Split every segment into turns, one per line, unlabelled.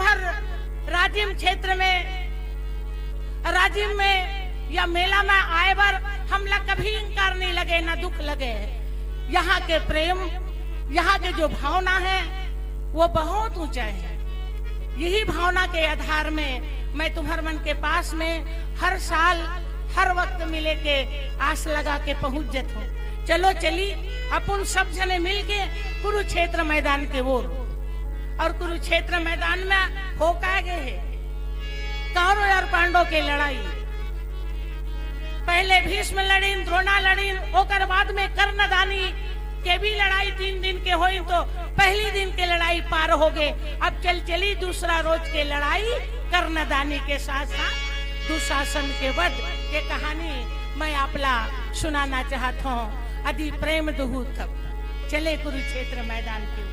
इधर राजिम क्षेत्र में राजिम में या मेला में आए बार हमला कभी इनकार नहीं लगे, ना दुख लगे। यहाँ के प्रेम, यहाँ के जो भावना है वो बहुत ऊंचा है। यही भावना के आधार में मैं तुम्हारे मन के पास में हर साल हर वक्त मिले के आस लगा के पहुंच जात हूँ। चलो चली अपन सब जने मिल के कुरुक्षेत्र मैदान के ओर। और कुरुक्षेत्र मैदान में होका गए है कौरव और पांडव के लड़ाई। पहले भीष्म लड़ीन, द्रोणा लड़ीन, ओकर बाद में कर्णदानी के भी लड़ाई 3 दिन के हुई, तो पहली दिन के लड़ाई पार हो गए। अब चली दूसरा रोज के लड़ाई कर्णदानी के साथ साथ दुशासन के वध के कहानी मैं आपला सुनाना चाहता हूँ। अति प्रेम दुहू तब चले कुरुक्षेत्र मैदान के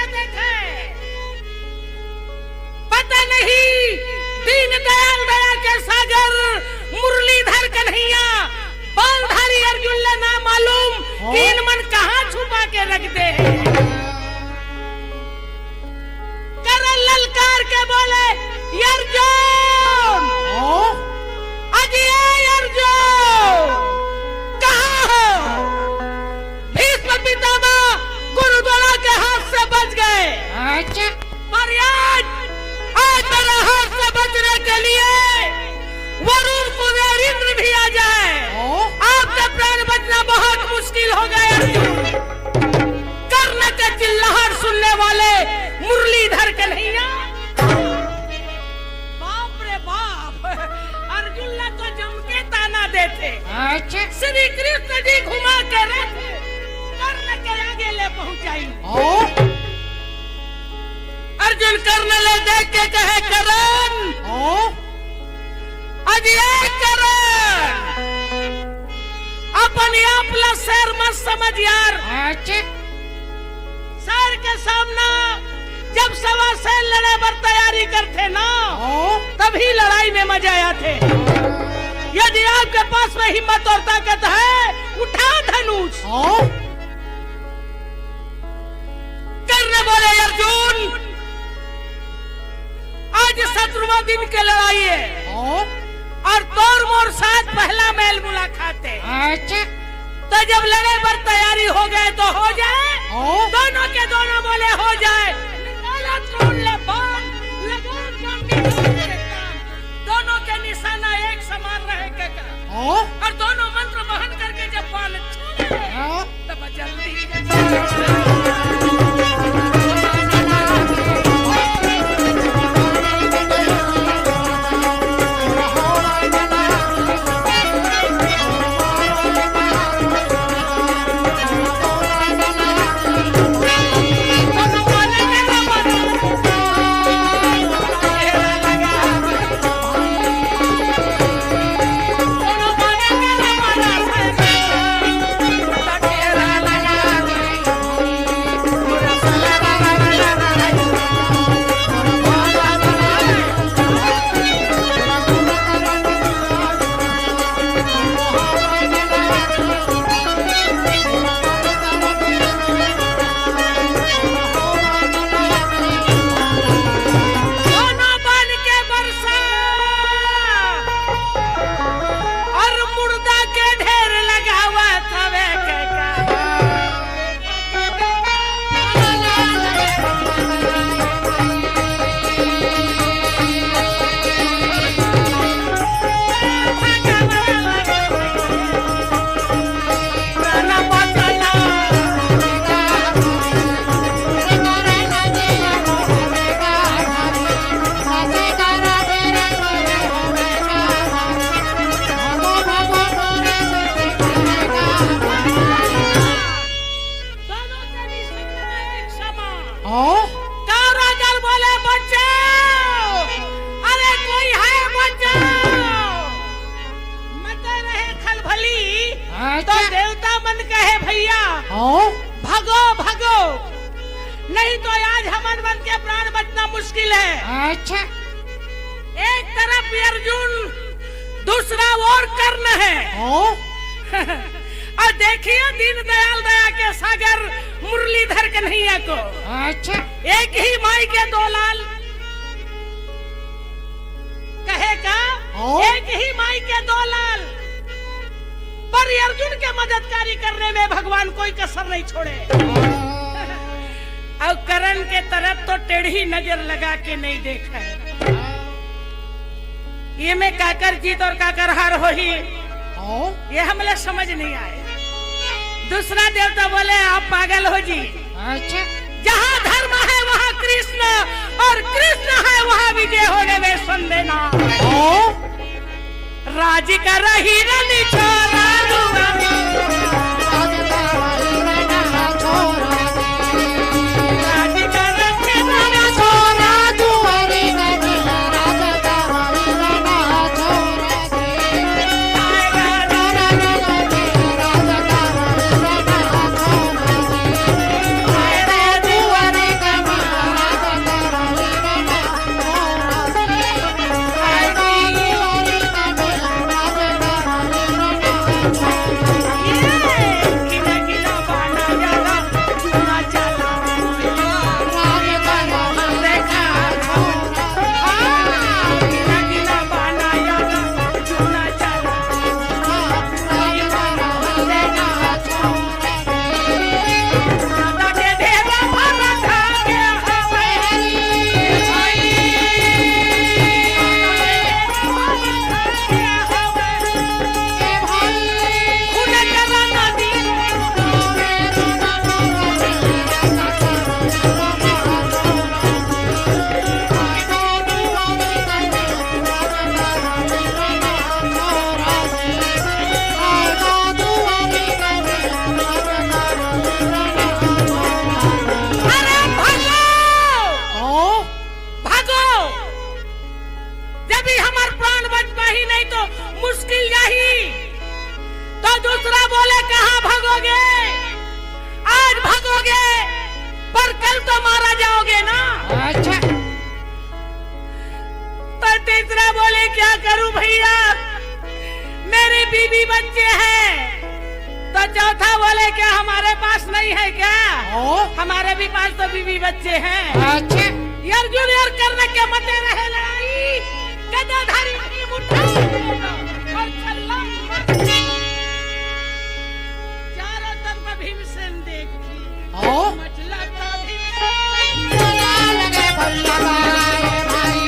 के देखे। पता नहीं दीनदयाल दया के सागर मुरलीधर कन्हैया बालधारी अर्जुन ले ना मालूम तीन मन कहाँ छुपा के रख दे। करल ललकार के बोले अर्जुन, अजय अर्जुन कहाँ हो? भीष्म पितामह गुरुद्वारा के हाथ से बच गए। अच्छा, पर आज मेरे हाथ से बचने के लिए वरुण कुबेर इंद्र भी आ जाए, आपका प्राण बचना बहुत मुश्किल हो गया। कर्ण के चिल्लाहट सुनने वाले मुरलीधर कन्हैया, बाप रे बाप, अर्जुन ने तो जम के ताना देते। अच्छा, श्री कृष्ण जी घुमा के रथ कर्ण के आगे ले पहुंचाई। अर्जुन कर्ण ले देख के कहे करण, अजय करण, अपने आप ला शेर मत समझ यार। शेर के सामना जब सवा शेर लड़े पर तैयारी करते ना, तभी लड़ाई में मजा आते। यदि आपके पास में हिम्मत और ताकत है, उठा धनुष। कर्ण बोले अर्जुन, आज 17वां दिन की लड़ाई है और तोर मोर साथ पहला मेल मुलाकात है। अच्छा, तो जब लड़े पर तैयारी हो गए तो हो जाए। दोनों के दोनों बोले हो जाए। निकाला त्रोण ले बाण, लगा के दोनों के निशाना एक समान रहे और दोनों मंत्र बहन करके जब बाण छोड़े तब जल्दी भगो भगो, नहीं तो आज हमन मन के प्राण बचना मुश्किल है। अच्छा, एक तरफ अर्जुन, दूसरा और कर्ण है। और देखिए दीनदयाल दया के सागर मुरलीधर कन्हैया को। अच्छा, एक ही माई के दो लाल कहे का, एक ही माई के दो लाल, पर अर्जुन के मददकारी करने में भगवान कोई कसर नहीं छोड़े। और करण के तरफ तो टेढ़ी नजर लगा के नहीं देखा है। ये में काकर जीत और काकर हार हो ही, ये हमले समझ नहीं आए। दूसरा देवता बोले आप पागल हो जी। अच्छा, जहाँ धर्म है वहाँ कृष्ण, और कृष्ण है वहाँ विजय होने में संदेह ना। राज का रही रनी छोरा क्या करूं भैया, मेरी बीवी बच्चे हैं। तो चौथा बोले क्या हमारे पास नहीं है क्या? हमारे भी पास तो बीवी बच्चे हैं।
अच्छा
यार जूनियर करने के मते रहे लड़ाई, गदाधारी भीम उठा और चला। चारों तरफ भीमसेन देखी, मचला था भीमसेन।
लगे भैया भाई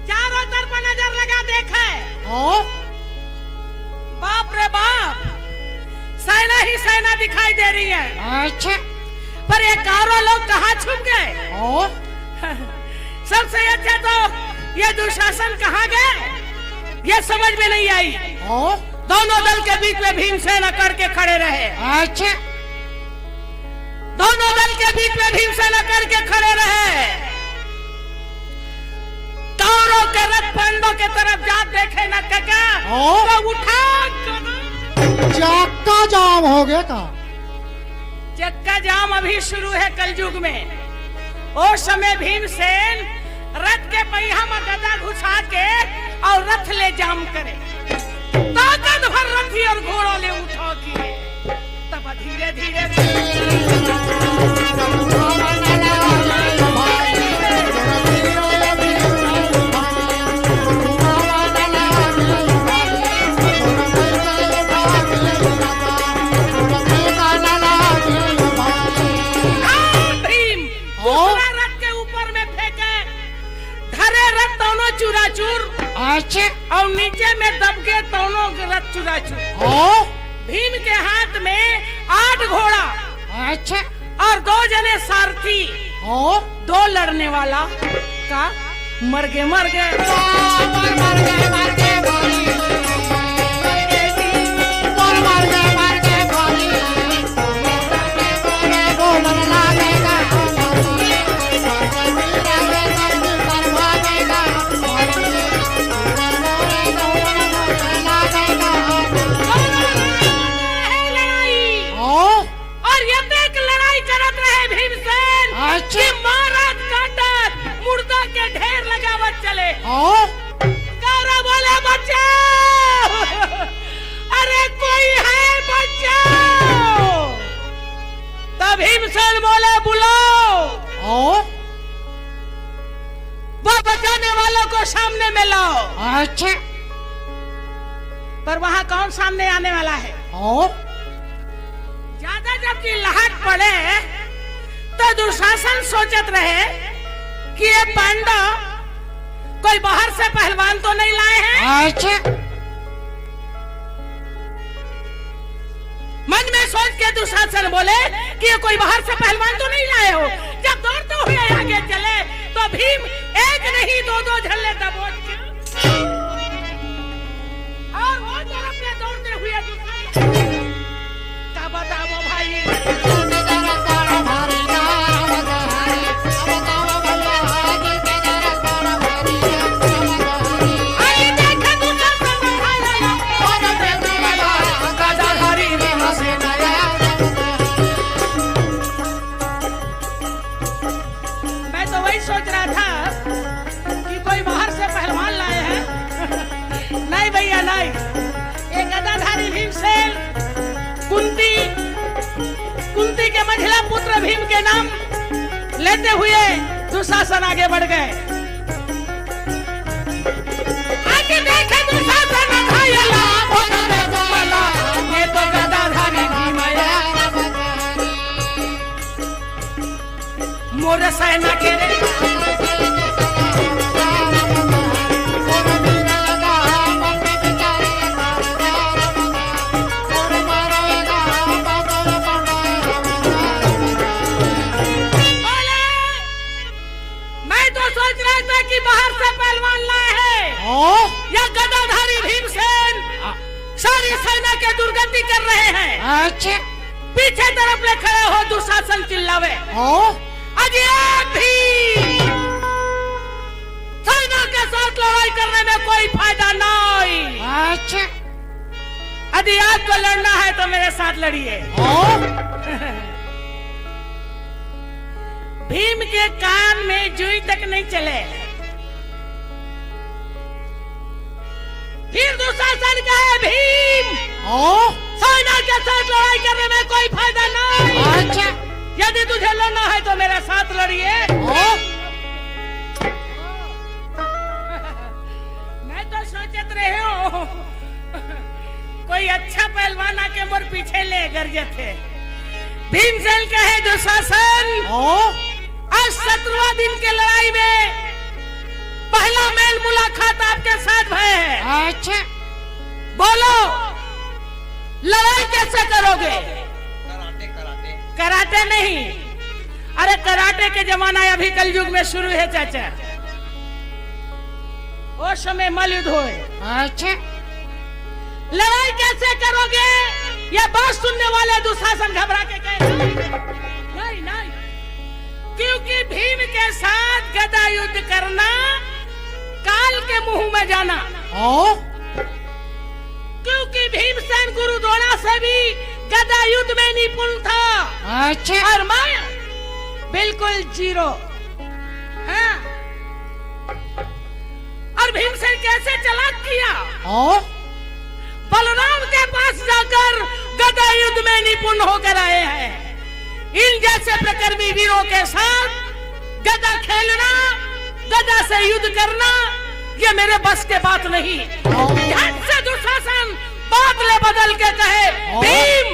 चारों तरफ नजर लगा देखे, बाप रे बाप, सेना ही सेना दिखाई दे रही है।
अच्छा
पर ये कारो लोग कहाँ छुप गए? सबसे अच्छा तो ये दुशासन कहाँ गए, ये समझ में नहीं आई। दोनों दल के बीच में भीमसेन अकड़ के खड़े रहे।
अच्छा
दोनों दल के बीच में भीमसेन अकड़ के खड़े रहे। कौरव के रथ पांडवों के तरफ जा देखे न क्या, तो उठा
चक्का जाम हो गया का?
चक्का जाम अभी शुरू है कलयुग में। उस समय भीमसेन रथ के पहिया में गदा घुसा के और रथ ले जाम करे, ताकत भर रथी और घोड़ों ले उठा किए। तब धीरे धीरे चूराचूर, और नीचे में दब के दोनों रथ चूराचूर। भीम के हाथ में 8 घोड़ा,
अच्छा
और 2 जने सारथी, 2 लड़ने वाला का मर गए मर गए कि मारत काटत मुर्दा के ढेर लगावत चले। कौरव बोले बचाओ, अरे कोई है बचाओ। तब भीमसेन बोले बुलाओ, वो बचाने वालों को सामने में लाओ।
अच्छा
पर वहाँ कौन सामने आने वाला है? ज्यादा जब चिल्लाहट पड़े तो दुशासन सोचत रहे कि ये पांडव कोई बाहर से पहलवान तो नहीं लाए हैं।
अच्छा
मन में सोच के दुशासन बोले कि ये कोई बाहर से पहलवान तो नहीं लाए हो। जब दौड़ते हुए आगे चले तो भीम एक नहीं 2-2 झल्ले दबोच के और वो तरफ से दौड़ते हुए दुशासन का बताओ भाई। सोच रहा था कि कोई बाहर से पहलवान लाए हैं। नहीं भैया नहीं, ये गदाधारी भीमसेन कुंती के महिला पुत्र भीम के नाम लेते हुए दुशासन आगे बढ़ गए। आगे देखे दुशासन ये तो गदाधारी भीम है। मोर सेना के बाहर से पहलवान लाए हैं
ओ
या गदाधारी भीमसेन सारी सेना के दुर्गति कर रहे हैं।
अच्छा
पीछे तरफ ले खड़े हो दुशासन चिल्लावे
ओ
आज एक भी सेना के साथ लड़ाई करने में कोई फायदा नहीं।
अच्छा
यदि आपको लड़ना है तो मेरे साथ लड़िए।
ओ
भीम के कान में जुई तक नहीं चले। फिर दुशासन कहे भीम
ओ
सेना के साथ लड़ाई करने में कोई फायदा नहीं।
अच्छा
यदि तुझे लड़ना है तो मेरे साथ लड़िए।
ओ
मैं तो सोचत रहे हो कोई अच्छा पहलवान आके मोर पीछे ले गरजत है। भीमसेन कहे दुशासन
ओ
आज 17वां दिन के लड़ाई में पहला मेल मुलाकात आपके साथ भय है।
अच्छा
बोलो लड़ाई कैसे करोगे?
कराटे कराटे
कराटे नहीं, अरे कराटे के जमाना अभी कल युग में शुरू है चाचा। वो समय मल युद्ध होए।
अच्छा
लड़ाई कैसे करोगे? यह बात सुनने वाले दुशासन घबरा के कहे नहीं नहीं, क्योंकि भीम के साथ गदा युद्ध करना काल के मुंह में जाना।
ओ
क्योंकि भीमसेन गुरु द्रोणा से भी गदा युद्ध में निपुण था
अच्छा
और मैं बिल्कुल जीरो। हाँ? और भीमसेन कैसे चालाक किया?
ओ
बलराम के पास जाकर गदा युद्ध में निपुण होकर आए हैं। इन जैसे प्रकर्मी वीरों के साथ गदा खेलना, गदा से युद्ध करना, ये मेरे बस के बात नहीं। झट से दुशासन बादले बदल के कहे भीम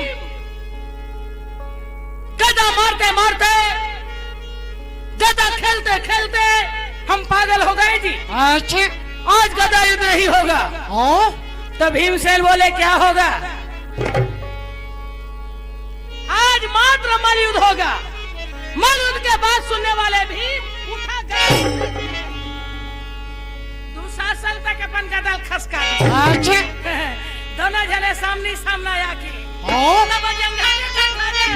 गदा मारते मारते, गदा खेलते खेलते हम पागल हो गए जी।
अच्छा
आज गदा युद्ध नहीं होगा।
ओ
तो भीमसेन बोले क्या होगा? आज मात्र मलयुद्ध होगा। मलयुद्ध के बाद सुनने वाले भीम उठा गए। दुशासन तक अपन गदा खसका दिया।
अच्छा
दोनों जने सामने सामना आके
ओ
तब जंगा में टकरा गए।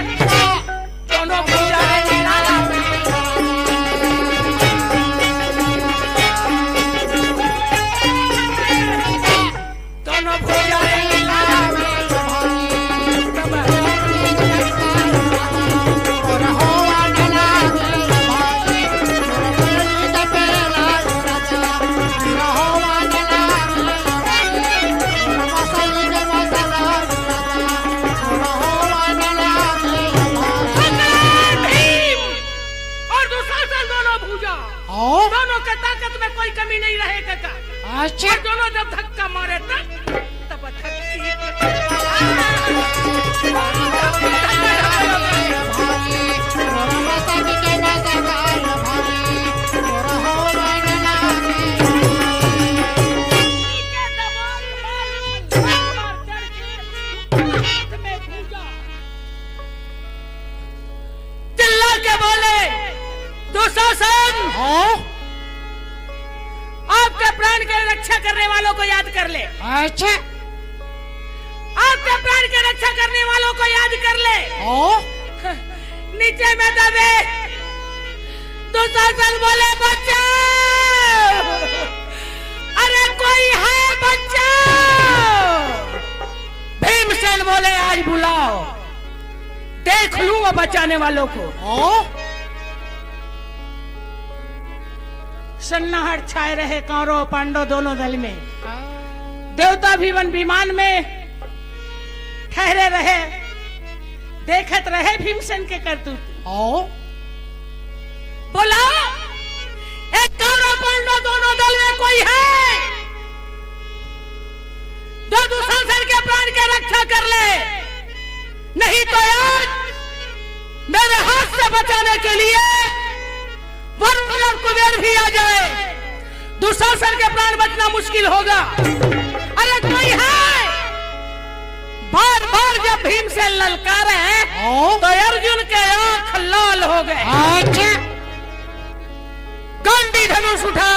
दोनों भूजा में लाला दोनों भूजा में लाला दोनों के ताकत में कोई कमी नहीं रहेगा का।
अच्छा
और दोनों जब धक्का मारे तब चिल्ला के बोले दुशासन आपके प्राण की रक्षा करने वालों को याद कर ले।
अच्छा
आपके प्राण की रक्षा करने वालों को याद कर ले।
ओ
नीचे में दबे दुशासन बोले बच्चा, अरे कोई है बच्चा? भीमसेन बोले आज बुलाओ, देख लूंगा बचाने वालों को।
ओ
सन्नाहट छाए रहे कौरव पांडव दोनों दल में। देवता भी वन विमान में ठहरे रहे, देखत रहे भीमसेन के करतूत।
ओ
बोला एक कौरव पांडव दोनों दल में कोई है जो दुशासन के प्राण की रक्षा कर ले, नहीं तो आज मेरे हाथ से बचाने के लिए वरुण और कुबेर भी आ जाए, दुशासन के प्राण बचना मुश्किल होगा। अरे कोई है? बार बार जब भीमसेन ललकारे तो अर्जुन के आंख लाल हो गए।
अच्छा
गांडी धनुष उठा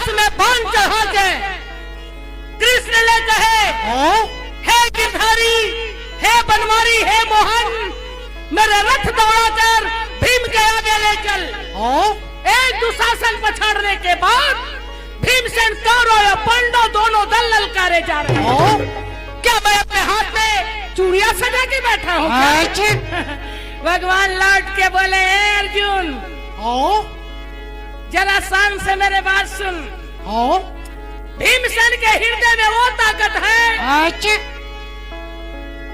धनुष में बाण चढ़ा के कृष्ण ले कहे, हे गिरधारी, हे बनवारी, हे मोहन, मेरे रथ दौड़ाकर भीम के आगे ले चल। एक दुशासन पछाड़ने के बाद भीमसेन कौरव और पांडव दोनों दल ललकारे जा रहे हैं। क्या मैं अपने हाथ में चूड़ियां सजा के बैठा हूँ? भगवान लौट के बोले, हे अर्जुन, जरा शान से मेरे बात सुन। भीमसेन के हृदय में वो ताकत है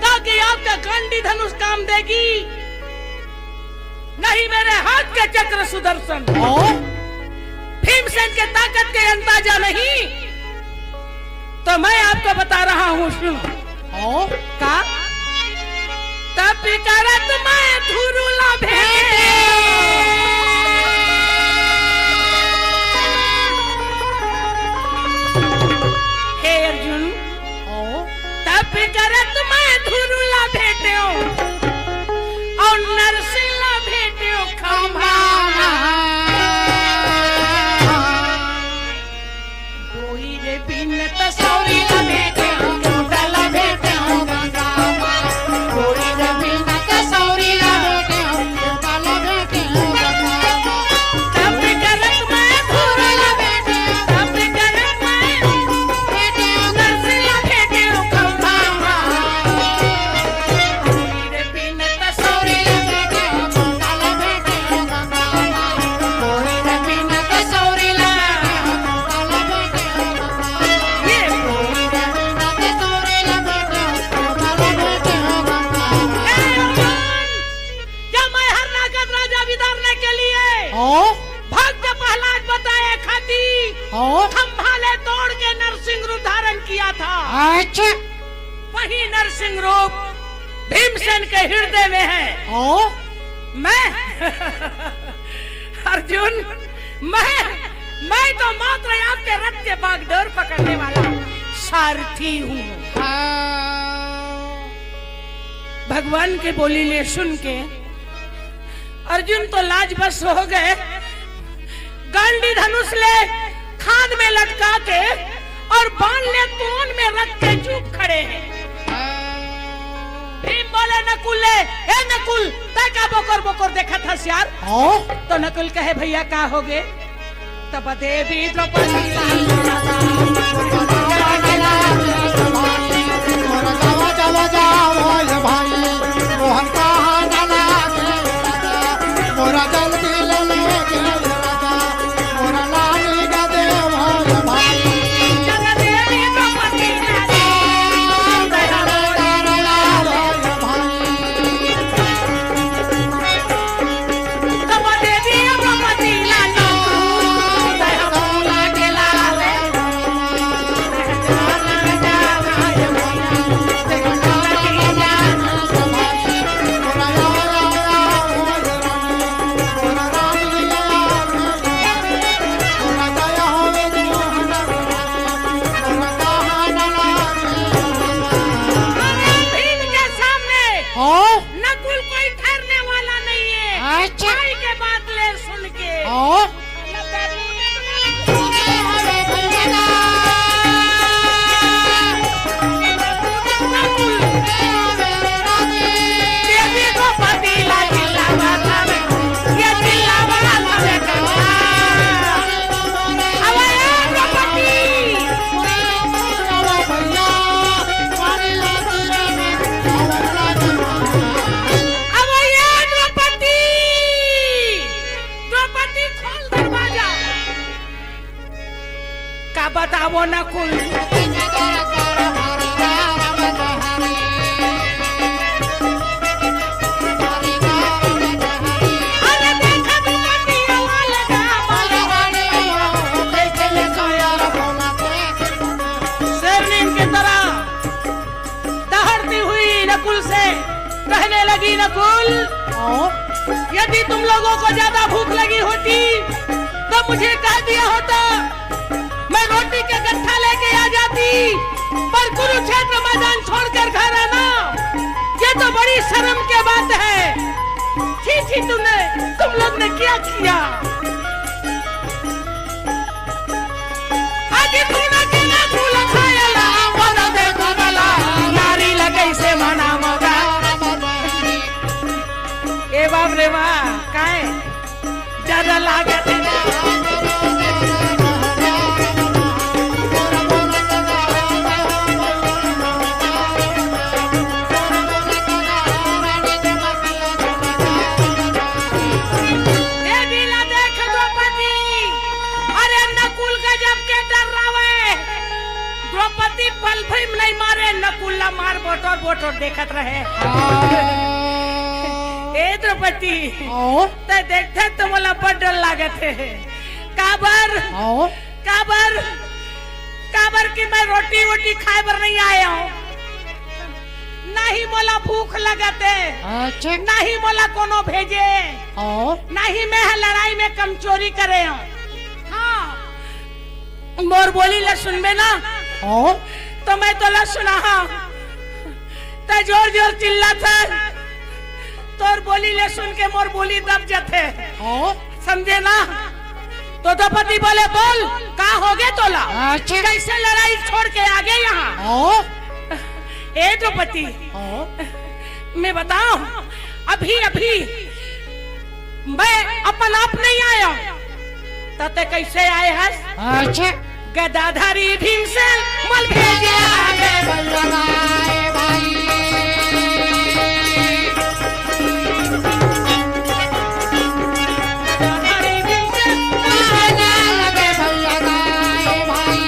ताकि आपका गांडी धनुष काम देगी, नहीं मेरे हाथ के चक्र सुदर्शन। भीमसेन के ताकत के अंदाजा नहीं तो मैं आपको बता रहा हूँ, सुन। का तब करत मैं धुरुला भेंटे, हे अर्जुन, तब करत मैं धुरुला भेंटे और नरसिला भेंटे खंभा। कोई रे बिन तसौरी ला भेंटे डला भेंटे गंगा, कोई रे बिन तसौरी ला भेंटे डला भेंटे गंगा। तब करत मैं धुरुला भेंटे, तब करत मैं भेंटे नरसिला भेंटे खंभा। कोई रे बिन तसौरी ला भेंटे डला भेंटे गंगा, कोई रे बिन तसौरी ला डला भेंटे गंगा। ये कोई रे बिन तसौरी ला भेंटे डला भेंटे गंगा। क्या मैं हरनागत राजा विदारने के लिए भक्त प्रहलाद बताए खाती खंभाले तोड़ के नरसिंह रूप धारण किया था। वही नरसिंह रूप भीमसेन के हृदय में है। मैं अर्जुन, मैं तो मात्र आपके रथ के बागडोर पकड़ने वाला सारथी हूँ। भगवान के बोली ले सुन के अर्जुन तो लाज बस हो गए। गांडी धनुष ले खान में लटका के और बाण ले तोन में रख के चुप खड़े हैं। भीम बोले नकुल ले, ए नकुल, तय का बोकर बोकर देखा था यार? तो नकुल कहे, भैया का हो गए? तब देवी द्रौपदी नकुल कोई ठहरने वाला नहीं है। भाई के बात ले सुन के देवी को पतीला चिल्लावा था, ये चिल्लावा बताओ नकुल। शेरनी की तरह दहाड़ती हुई नकुल से कहने लगी, नकुल, यदि तुम लोगों को ज्यादा भूख लगी होती तो मुझे कह दिया होता, मैं रोटी के गट्ठा लेके आ जाती। पर कुरुक्षेत्र मैदान छोड़कर घर आना, ये तो बड़ी शर्म की बात है। छी तुम लोग ने क्या किया? पल फिल्म नहीं मारे नकुल्ला मार बोटोर बोटोर देखत रहे। ए द्रौपदी
ओ
ते देखते तो मोला बड़ डर लागत है। काबर
ओ
काबर काबर की मैं रोटी वोटी खाए बर नहीं आया हूँ। नहीं मोला भूख लगत है,
अच्छा
नहीं मोला कोनो भेजे,
ओ
नहीं मैं लड़ाई में कमचोरी करे हूँ। हाँ मोर बोली ल सुनबे ना
ओ
तो मैं तो ल सुना तो जोर जोर चिल्ला था तोर बोली ले सुन के मोर बोली दब जाते
ओ
समझे ना। तो द्रौपदी बोले बोल का हो गए तोला,
अच्छा
कैसे लड़ाई छोड़ के आ गए यहाँ।
ओ
ए द्रौपदी
ओ
मैं बताऊं अभी अभी मैं अपन आप नहीं आया तते कैसे आए हस।
अच्छा
गदाधारी भीमसेन मल भेजे आगे
लगाए भाई
गदाधारी भीमसेन
लगे भैया गाए भाई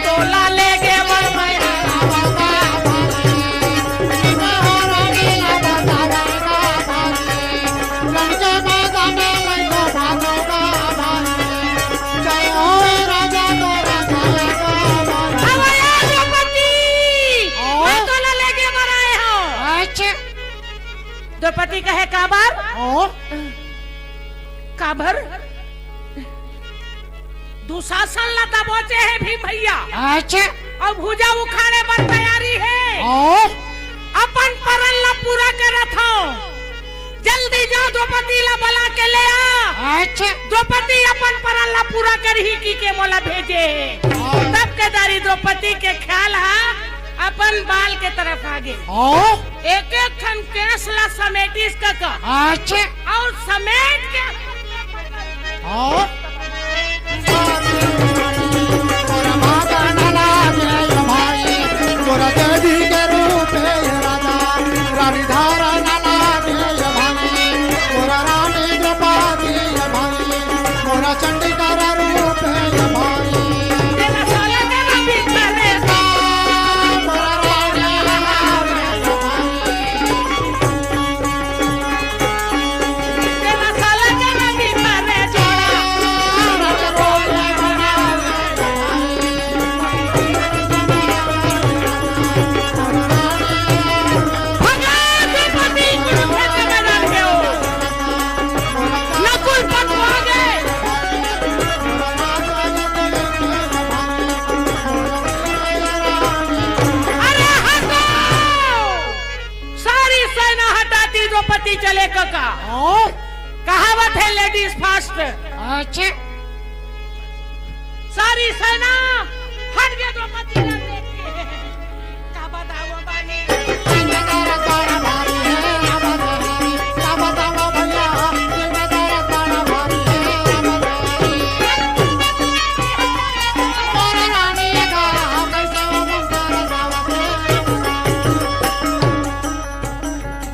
तोला ले गे मर मैं द्रौपदी कहे काबर
ओ
काबर दुशासन लता बोचे है भीम भैया
अच्छा
और भुजा उखाड़े पर तैयारी है।
ओ
अपन परल ला पूरा करत हो जल्दी जाओ द्रौपदी ला बुला के ले आ।
अच्छा
द्रौपदी अपन परल ला पूरा कर ही की के मोला भेजे। तब के दारी द्रौपदी के ख्याल है अपन बाल के तरफ आगे
ओ
एक एक खन केस ला समेटिस का
अच्छा
और समेट के
ओ
तेरा साला तेरा बिस्तर है। तेरा साला तेरा बिस्तर है भगा द्रौपदी कुरुक्षेत्र मैदान में हो। नकुल पटवा गए अरे हटो सारी सेना हटाती द्रौपदी चले कका।
ओ
कहावत है लेडीज फास्ट।
अच्छा
सारी सेना हट गए द्रौपदी को देख के। का बताओ बानी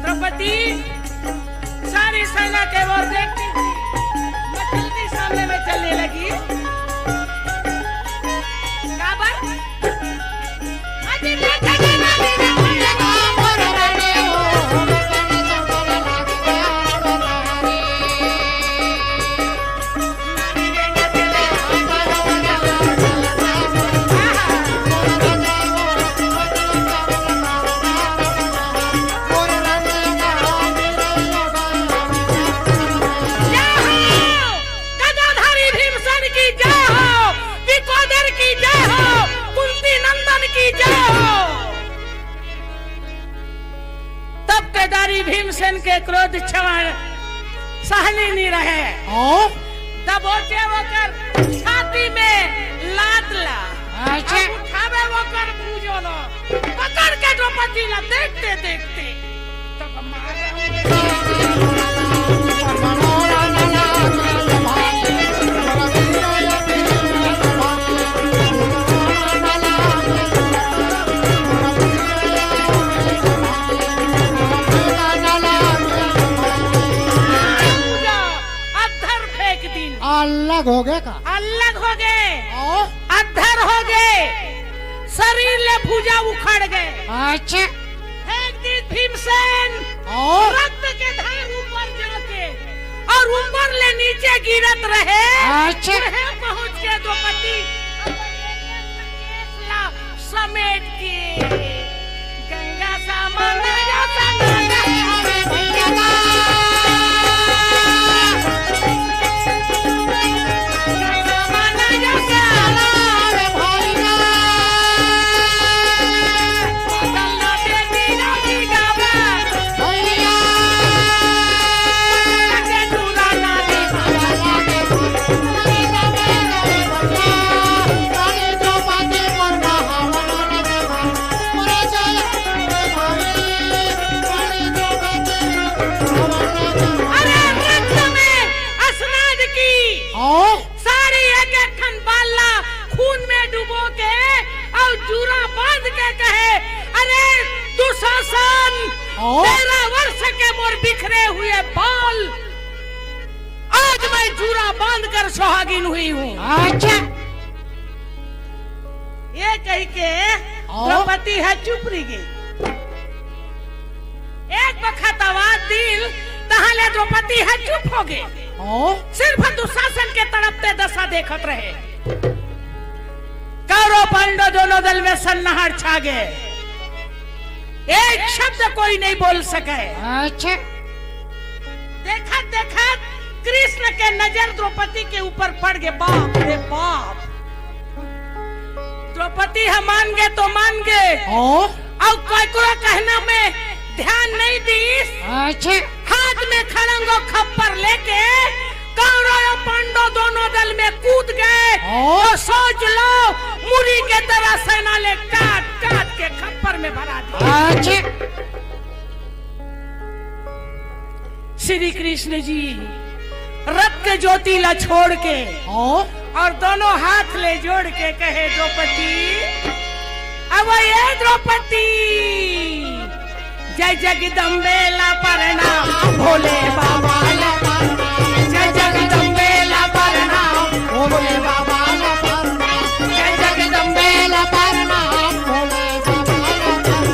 द्रौपदी सारी सेना के ओर देखती थी। मैं जल्दी सामने में चलने लगी। काबर अजी देखा ना गदाधारी भीमसेन की जय हो, विकोदर की जय हो, कुंती नंदन की जय हो। तब केदारी भीमसेन के क्रोध क्षण सहने नहीं रहे।
ओ
दबोचे होकर छाती में लात ला
अच्छा
और उठावे होकर पूजो लो पकड़ के द्रौपदी ला देखते देखते तब मारा अधर फेंक दिन
अलग हो गया का
अलग हो गए
ओ
अधर हो गए शरीर ले भुजा उखड़ गए।
अच्छा
एक दिन भीमसेन
और
रक्त के धार ऊपर जाके और ऊपर ले नीचे गिरत रहे।
अच्छा
वहीं पहुंच के द्रौपदी समेट के गंगा सामान
भैया का
तेरह वर्ष के मोर बिखरे हुए बाल आज मैं जूरा बांध कर सुहागिन हुई हूँ।
अच्छा
ये कह के द्रौपदी है चुप रही गई। एक वक्त आवाज दिल तहाले द्रौपदी है चुप हो गए। सिर्फ दुशासन के तड़पते दशा देखत रहे। कौरव पांडव दोनों दल में सन्नाहर छा गए। एक शब्द कोई नहीं बोल सके।
अच्छा
देखत देखत कृष्ण के नजर द्रौपदी के ऊपर पड़ गए। बाप रे बाप, द्रौपदी है मान गए तो मान गए और कोई कहना में ध्यान नहीं दी।
अच्छा
हाथ में खड़ंगो खप्पर लेके कौरव और पांडव दोनों दल में कूद गए। और सोच लो मुरी के तरह सेना ले काट काट के खप्पर में भरा दिया।
अच्छा
श्री कृष्ण जी रथ के ज्योति ला छोड़ के और दोनों हाथ ले जोड़ के कहे द्रौपदी, अब ये द्रौपदी जय जगदम्बे ला प्रणाम भोले बाबा ला प्रणाम। जय जगदम्बे ला प्रणाम भोले बाबा ला प्रणाम। जय जगदम्बे ला प्रणाम भोले बाबा ला प्रणाम।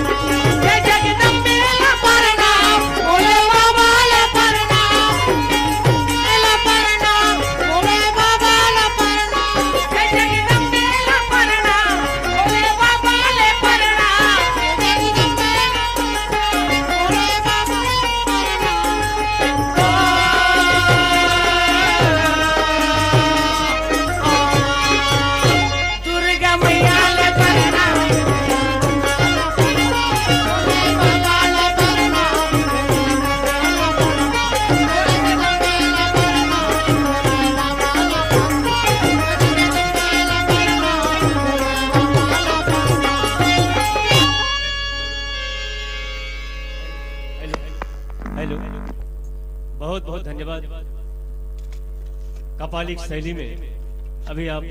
जय जगदम्बे ला प्रणाम भोले बाबा ला प्रणाम। ला प्रणाम भोले बाबा ला प्रणाम। जय जगदम्बे ला प्रणाम भोले बाबा ला प्रणाम। जगदम्बे भोले बाबा ला प्रणाम। दुर्गा मैया ले प्रणाम भोले बाबा ला प्रणाम।
हेलो बहुत बहुत धन्यवाद। कपालिक शैली में अभी आप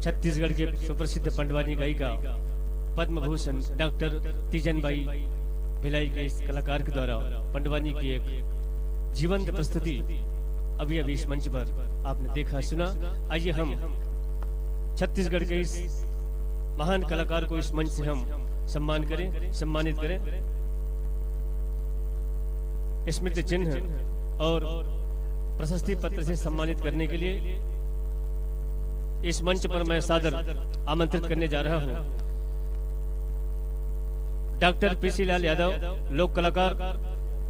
छत्तीसगढ़ के सुप्रसिद्ध पंडवानी गायिका पद्म भूषण डॉक्टर तीजन बाई भिलाई के इस कलाकार के द्वारा पंडवानी की एक जीवंत प्रस्तुति अभी अभी इस मंच पर आपने देखा सुना। आइए हम छत्तीसगढ़ के इस महान कलाकार को इस मंच से हम सम्मानित करें। स्मृति चिन्ह और प्रशस्ति पत्र से सम्मानित करने के लिए इस मंच पर मैं सादर आमंत्रित करने जा रहा हूं डॉक्टर पीसी लाल यादव, लोक कलाकार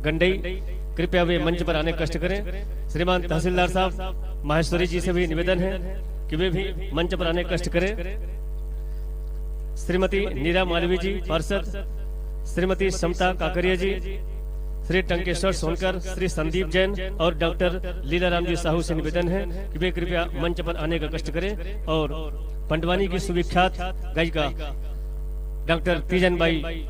गंडई। कृपया वे मंच पर आने कष्ट करें। श्रीमान तहसीलदार साहब माहेश्वरी जी से भी निवेदन है कि वे भी मंच पर आने कष्ट करें। श्रीमती नीरा मालवी जी पार्षद, श्रीमती समता काकरिया जी, श्री टंकेश्वर सोनकर, श्री संदीप जैन और डॉक्टर लीलाराम जी साहू से निवेदन है कि वे कृपया मंच पर आने का कष्ट करें और पंडवानी की सुविख्यात गायिका डॉक्टर तीजन बाई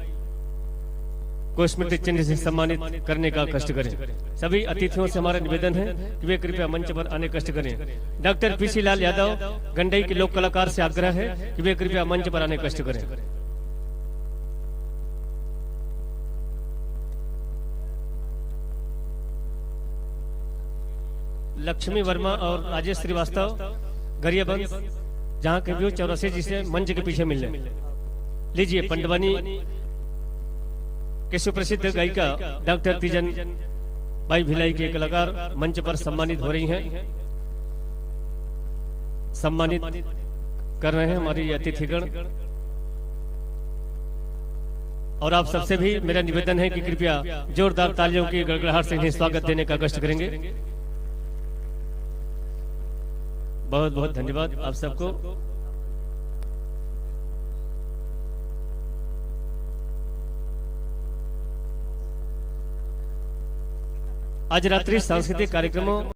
को स्मृति चिन्ह से सम्मानित करने का कष्ट करें। सभी अतिथियों से हमारा निवेदन है कि वे कृपया मंच पर आने कष्ट करें। डॉक्टर पीसी लाल यादव गंडई के लोक कलाकार से आग्रह है कि वे कृपया मंच पर आने कष्ट करें। लक्ष्मी वर्मा और राजेश श्रीवास्तव गरियाबंद, जहाँ के व्यू 84 जी से मंच के पीछे मिल रहे। लीजिए पंडवानी के सुप्रसिद्ध गायिका डॉक्टर तीजन बाई भिलाई के कलाकार मंच पर सम्मानित हो रही हैं। सम्मानित कर रहे हैं हमारी अतिथिगण। और आप सबसे भी मेरा निवेदन है कि कृपया जोरदार तालियों की गड़गड़ाहट से इन्हें स्वागत देने का कष्ट करेंगे। बहुत बहुत धन्यवाद आप सबको। आज रात्रि सांस्कृतिक कार्यक्रमों